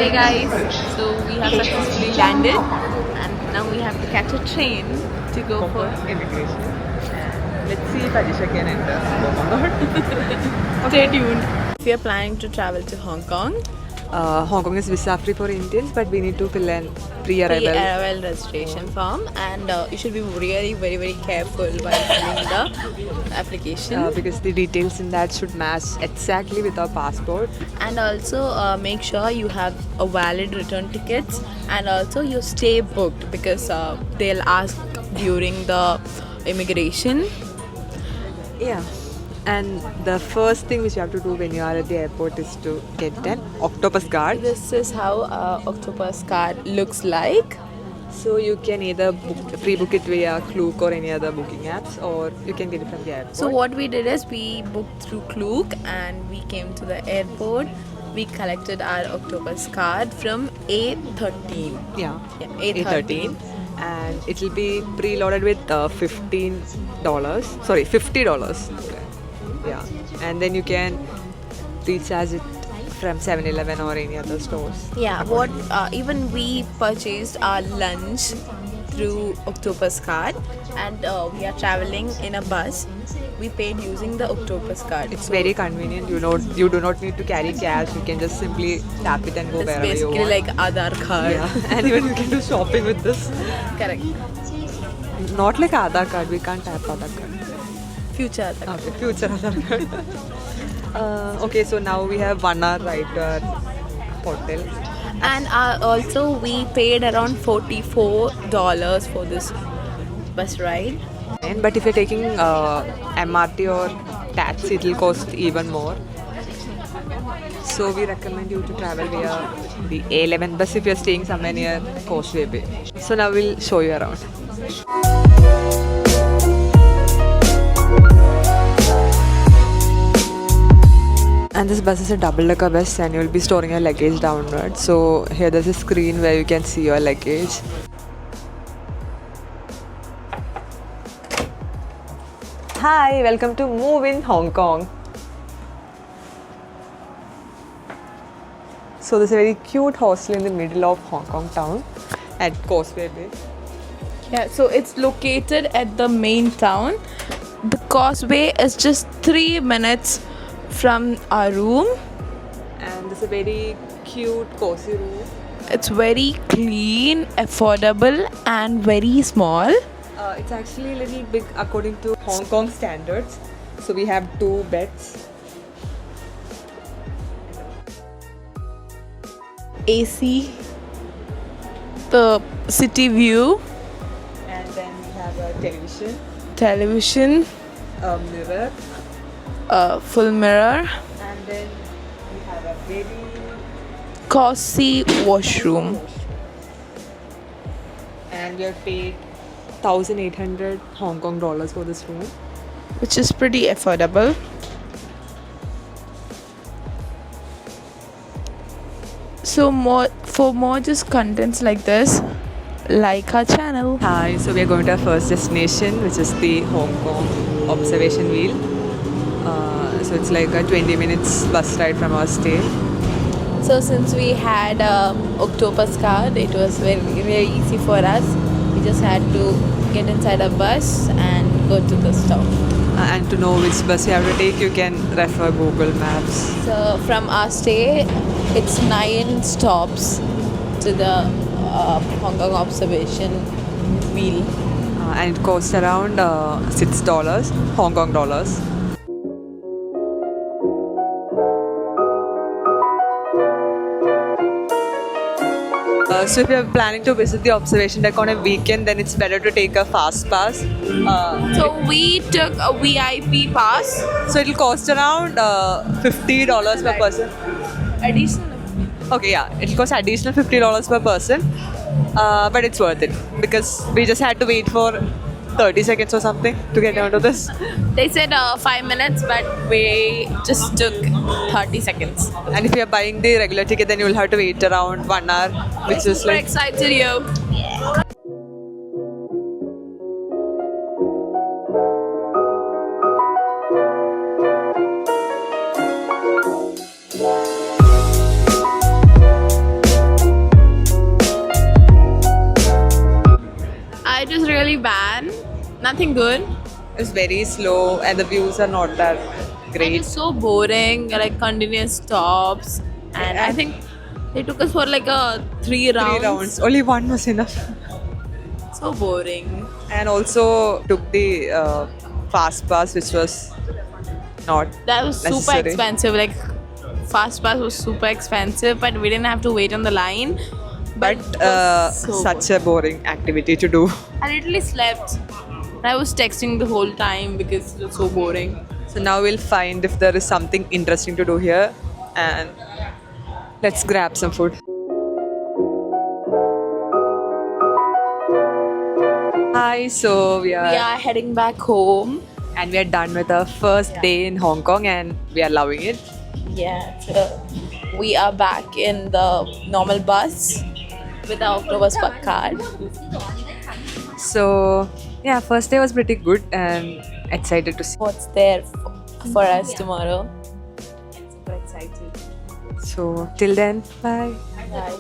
Hey guys, so we have successfully landed and now we have to catch a train to go for immigration. And let's see if Alisha can enter or not. Stay tuned. We are planning to travel to Hong Kong. Hong Kong is visa free for Indians, but we need to fill in pre-arrival. Pre-arrival registration form, and you should be really very careful while filling the application. Because the details in that should match exactly with our passport. And also make sure you have a valid return tickets, and also you stay booked because they'll ask during the immigration. Yeah. And the first thing which you have to do when you are at the airport is to get an octopus card. This is how octopus card looks like. So you can either pre-book it via Klook or any other booking apps, or you can get it from the airport. So what we did is we booked through Klook and we came to the airport. We collected our octopus card from A13. Yeah, A13. And it will be preloaded with $15. Sorry, $50. Yeah, and then you can recharge it from 7-Eleven or any other stores. Yeah, what even we purchased our lunch through octopus card, and we are traveling in a bus. We paid using the octopus card. It's very convenient. You do not need to carry cash. You can just simply tap it and go It's wherever you basically want. like Aadhaar card. Yeah, and even you can do shopping with this. Correct. Not like Aadhaar card. We can't tap Aadhaar card. Future Aadhaar card. Okay, future Aadhaar card. Okay, so now we have 1 hour ride to our hotel. And also we paid around $44 for this bus ride. But if you're taking MRT or taxi, it will cost even more. So we recommend you to travel via the A11 bus if you're staying somewhere near Causeway Bay. So now we'll show you around. And this bus is a double-decker bus and you will be storing your luggage downward. So here there's a screen where you can see your luggage. Hi, welcome to Move in Hong Kong. So there's a very cute hostel in the middle of Hong Kong town at Causeway Bay. Yeah, so it's located at the main town. The Causeway is just 3 minutes from our room. And there's a very cute cozy room. It's very clean, affordable, and very small. It's actually a little big according to Hong Kong standards. So we have 2 beds. AC, the city view, And then we have a television, a mirror, full mirror, and then we have a very cozy washroom. and we have paid 1,800 Hong Kong dollars for this room. Which is pretty affordable. So for more just contents like this, like our channel. Hi, so we are going to our first destination, which is the Hong Kong observation wheel. So it's like a 20 minutes bus ride from our stay. So since we had octopus card, it was very easy for us. We just had to get inside a bus and go to the stop. And to know which bus you have to take, you can refer Google Maps. So from our stay, it's 9 stops to the Hong Kong observation wheel. And it costs around $6 Hong Kong dollars. So if you're planning to visit the observation deck on a weekend, then it's better to take a fast pass. So we took a VIP pass. So it'll cost around $50 per person. Additional. Okay, yeah, it'll cost additional $50 per person, but it's worth it because we just had to wait for 30 seconds or something to get onto this. They said 5 minutes, but we just took 30 seconds. And if you're buying the regular ticket, then you'll have to wait around 1 hour, which is Super like excited, yo. Nothing good. It's very slow and the views are not that And great. it's so boring, like continuous stops. And I think they took us for like a 3 rounds. 3 rounds. Only one was enough. So boring. And also took the fast pass, which was not That was super necessary. expensive. Like fast pass was super expensive, but we didn't have to wait on the line. But it was so such a boring activity to do. I literally slept. I was texting the whole time because it was so boring. So now we'll find if there is something interesting to do here, and let's grab some food. Hi, so we We are heading back home. and we are done with our first day in Hong Kong, and we are loving it. Yeah, so we are back in the normal bus with our October Spark card. So yeah, first day was pretty good, and excited to see. What's there for us tomorrow? Super excited. So till then, bye. Bye.